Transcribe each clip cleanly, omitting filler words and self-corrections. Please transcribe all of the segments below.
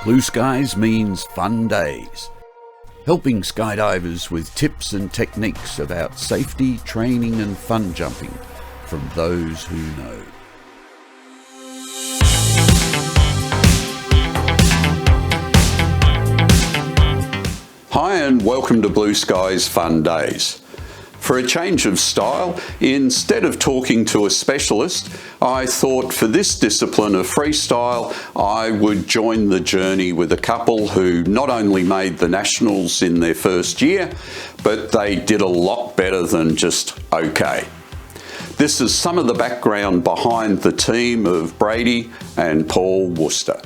Blue skies means fun days. Helping skydivers with tips and techniques about safety, training and fun jumping from those who know. Hi and welcome to Blue Skies Fun Days. For a change of style, instead of talking to a specialist, I thought for this discipline of freestyle, I would join the journey with a couple who not only made the nationals in their first year, but they did a lot better than just okay. This is some of the background behind the team of Brady and Paul Worster.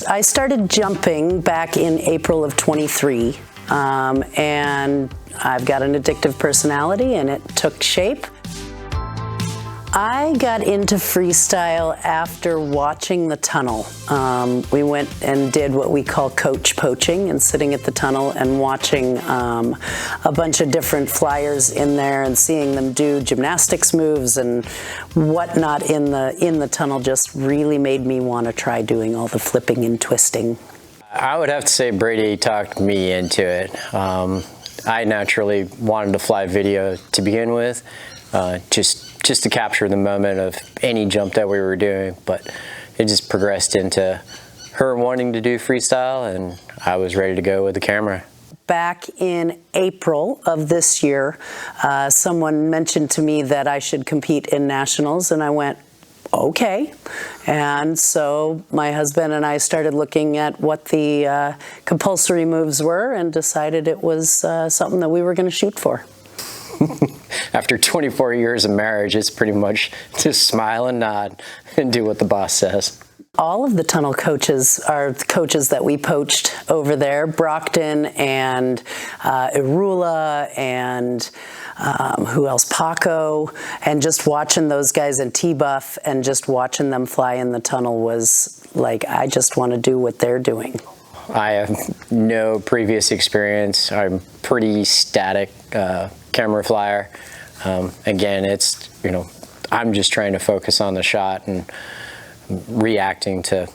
I started jumping back in April of 23. And I've got an addictive personality and it took shape. I got into freestyle after watching the tunnel. We went and did what we call coach poaching and sitting at the tunnel and watching a bunch of different flyers in there and seeing them do gymnastics moves and whatnot in the tunnel just really made me want to try doing all the flipping and twisting. I would have to say Brady talked me into it. I naturally wanted to fly video to begin with, just to capture the moment of any jump that we were doing, but it just progressed into her wanting to do freestyle and I was ready to go with the camera. Back in April of this year, someone mentioned to me that I should compete in nationals and I went, okay. And so my husband and I started looking at what the compulsory moves were and decided it was something that we were going to shoot for. After 24 years of marriage, it's pretty much just smile and nod and do what the boss says. All of the tunnel coaches are the coaches that we poached over there, Brockton and Irula and who else, Paco, and just watching those guys in T-Buff and just watching them fly in the tunnel was like, I just want to do what they're doing. I have no previous experience. I'm pretty static camera flyer. Again, it's, I'm just trying to focus on the shot and reacting to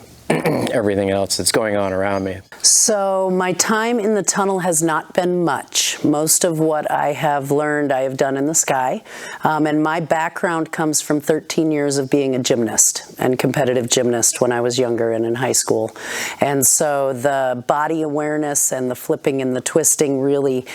everything else that's going on around me. So my time in the tunnel has not been much. Most of what I have learned I have done in the sky. And my background comes from 13 years of being a gymnast and competitive gymnast when I was younger and in high school. And so the body awareness and the flipping and the twisting really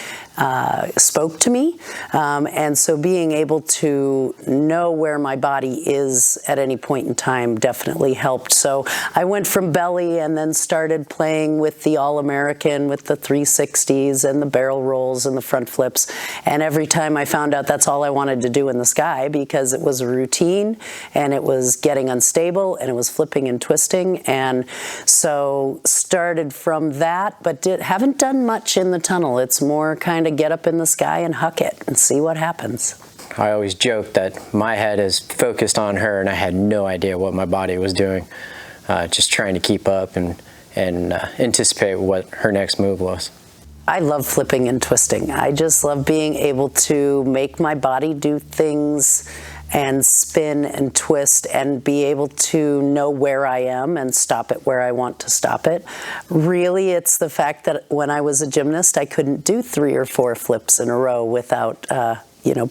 spoke to me. And so being able to know where my body is at any point in time definitely helped. So I went from belly and then started playing with the All-American, with the 360s and the barrel rolls and the front flips. And every time I found out that's all I wanted to do in the sky because it was a routine and it was getting unstable and it was flipping and twisting. And so started from that, but haven't done much in the tunnel. It's more kind of get up in the sky and huck it and see what happens. I always joke that my head is focused on her and I had no idea what my body was doing. Just trying to keep up and anticipate what her next move was. I love flipping and twisting. I just love being able to make my body do things and spin and twist and be able to know where I am and stop it where I want to stop it. Really, it's the fact that when I was a gymnast, I couldn't do 3 or 4 flips in a row without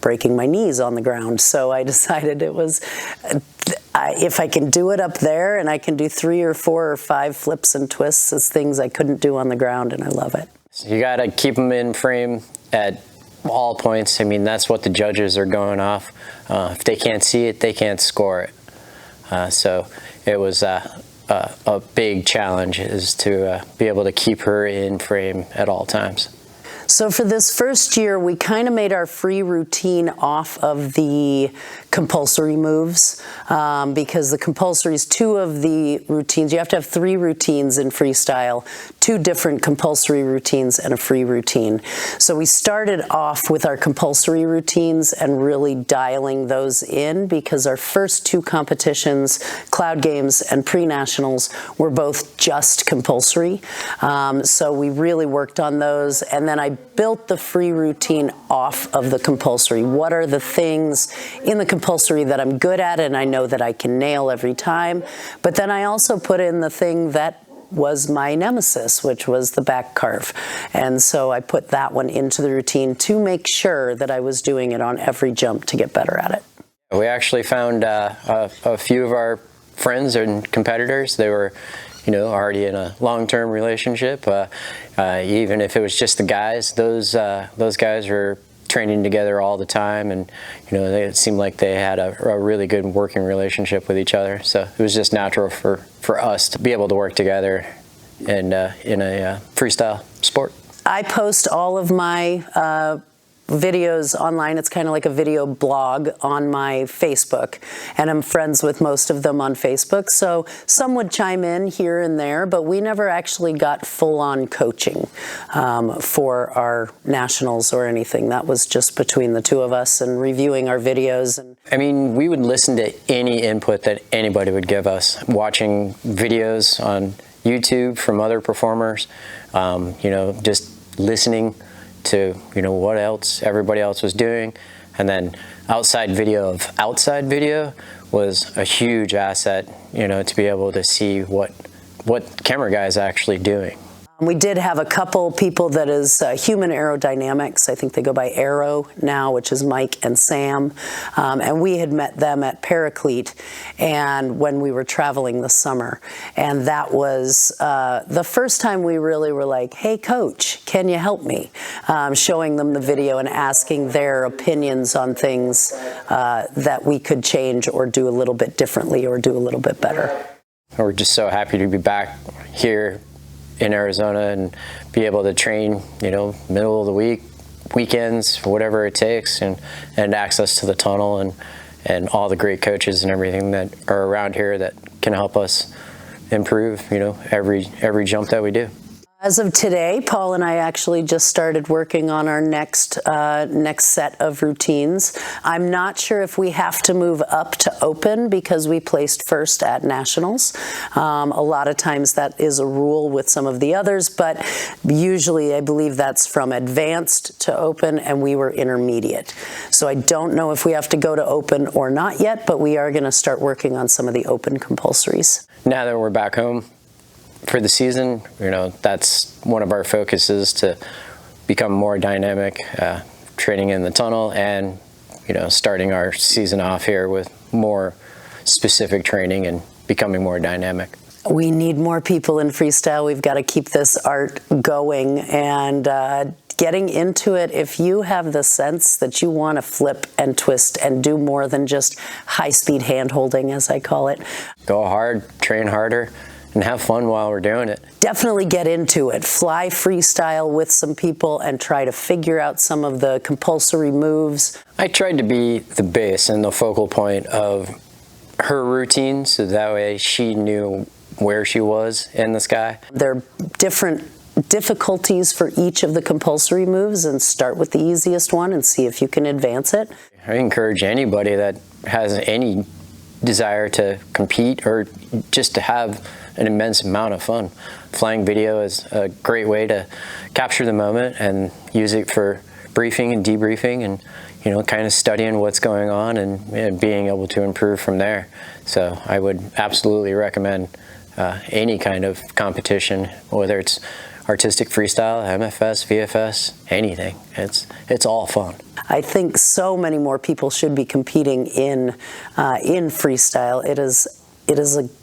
breaking my knees on the ground. So I decided it was, if I can do it up there and I can do 3 or 4 or 5 flips and twists, it's things I couldn't do on the ground, and I love it. So you got to keep them in frame at all points. I mean, that's what the judges are going off. If they can't see it, they can't score it. So it was a big challenge is to be able to keep her in frame at all times. So for this first year, we kind of made our free routine off of the compulsory moves because the compulsories, 2 of the routines, you have to have 3 routines in freestyle, 2 different compulsory routines and a free routine. So we started off with our compulsory routines and really dialing those in because our first 2 competitions, Cloud Games and pre-nationals, were both just compulsory. So we really worked on those, and then I built the free routine off of the compulsory. What are the things in the compulsory that I'm good at and I know that I can nail every time? But then I also put in the thing that was my nemesis, which was the back carve. And so I put that one into the routine to make sure that I was doing it on every jump to get better at it. We actually found a few of our friends and competitors. They were, already in a long-term relationship. Even if it was just the guys, those guys were training together all the time, and it seemed like they had a really good working relationship with each other. So it was just natural for us to be able to work together and in a freestyle sport. I post all of my videos online. It's kind of like a video blog on my Facebook, and I'm friends with most of them on Facebook. So some would chime in here and there, but we never actually got full-on coaching for our nationals or anything. That was just between the two of us and reviewing our videos. I mean, we would listen to any input that anybody would give us, watching videos on YouTube from other performers, just listening to what else everybody else was doing, and then outside video was a huge asset, to be able to see what camera guy is actually doing. We did have a couple people that is Human Aerodynamics. I think they go by Aero now, which is Mike and Sam. And we had met them at Paraclete and when we were traveling this summer. And that was the first time we really were like, hey, coach, can you help me? Showing them the video and asking their opinions on things that we could change or do a little bit differently or do a little bit better. We're just so happy to be back here in Arizona and be able to train, middle of the week, weekends, whatever it takes, and access to the tunnel and all the great coaches and everything that are around here that can help us improve, every jump that we do. As of today, Paul and I actually just started working on our next set of routines. I'm not sure if we have to move up to open because we placed first at nationals. A lot of times that is a rule with some of the others, but usually I believe that's from advanced to open, and we were intermediate. So I don't know if we have to go to open or not yet, but we are going to start working on some of the open compulsories. Now that we're back home for the season, that's one of our focuses, to become more dynamic, training in the tunnel, and starting our season off here with more specific training and becoming more dynamic. We need more people in freestyle. We've got to keep this art going and getting into it. If you have the sense that you want to flip and twist and do more than just high-speed hand-holding, as I call it, go hard, train harder, and have fun while we're doing it. Definitely get into it. Fly freestyle with some people and try to figure out some of the compulsory moves. I tried to be the base and the focal point of her routine, so that way she knew where she was in the sky. There are different difficulties for each of the compulsory moves, and start with the easiest one and see if you can advance it. I encourage anybody that has any desire to compete or just to have an immense amount of fun. Flying video is a great way to capture the moment and use it for briefing and debriefing, and kind of studying what's going on and being able to improve from there. So I would absolutely recommend any kind of competition, whether it's artistic freestyle, MFS, VFS, anything. It's all fun. I think so many more people should be competing in freestyle. It is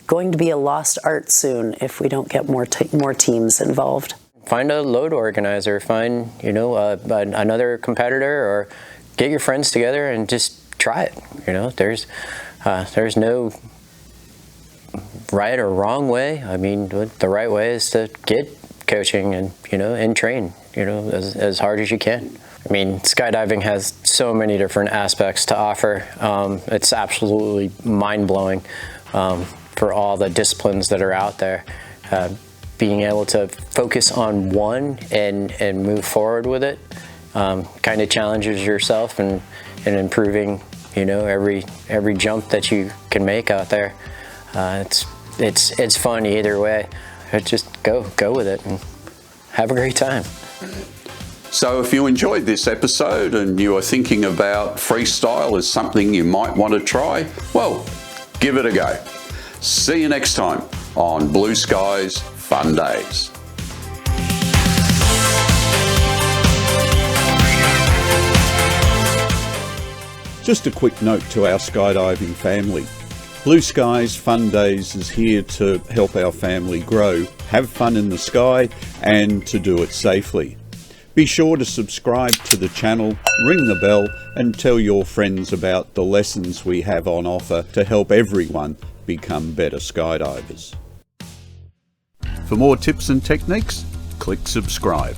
going to be a lost art soon if we don't get more teams involved. Find a load organizer, find another competitor, or get your friends together and just try it. There's no right or wrong way. I mean, the right way is to get coaching and train as hard as you can. I mean, skydiving has so many different aspects to offer. It's absolutely mind-blowing for all the disciplines that are out there. Being able to focus on one and move forward with it kind of challenges yourself and improving every jump that you can make out there. It's fun either way. Just go with it and have a great time. So if you enjoyed this episode and you are thinking about freestyle as something you might want to try, well, give it a go. See you next time on Blue Skies fun days. Just a quick note to our skydiving family. Blue Skies Fun Days is here to help our family grow, have fun in the sky, and to do it safely. Be sure to subscribe to the channel, ring the bell, and tell your friends about the lessons we have on offer to help everyone become better skydivers. For more tips and techniques, click subscribe.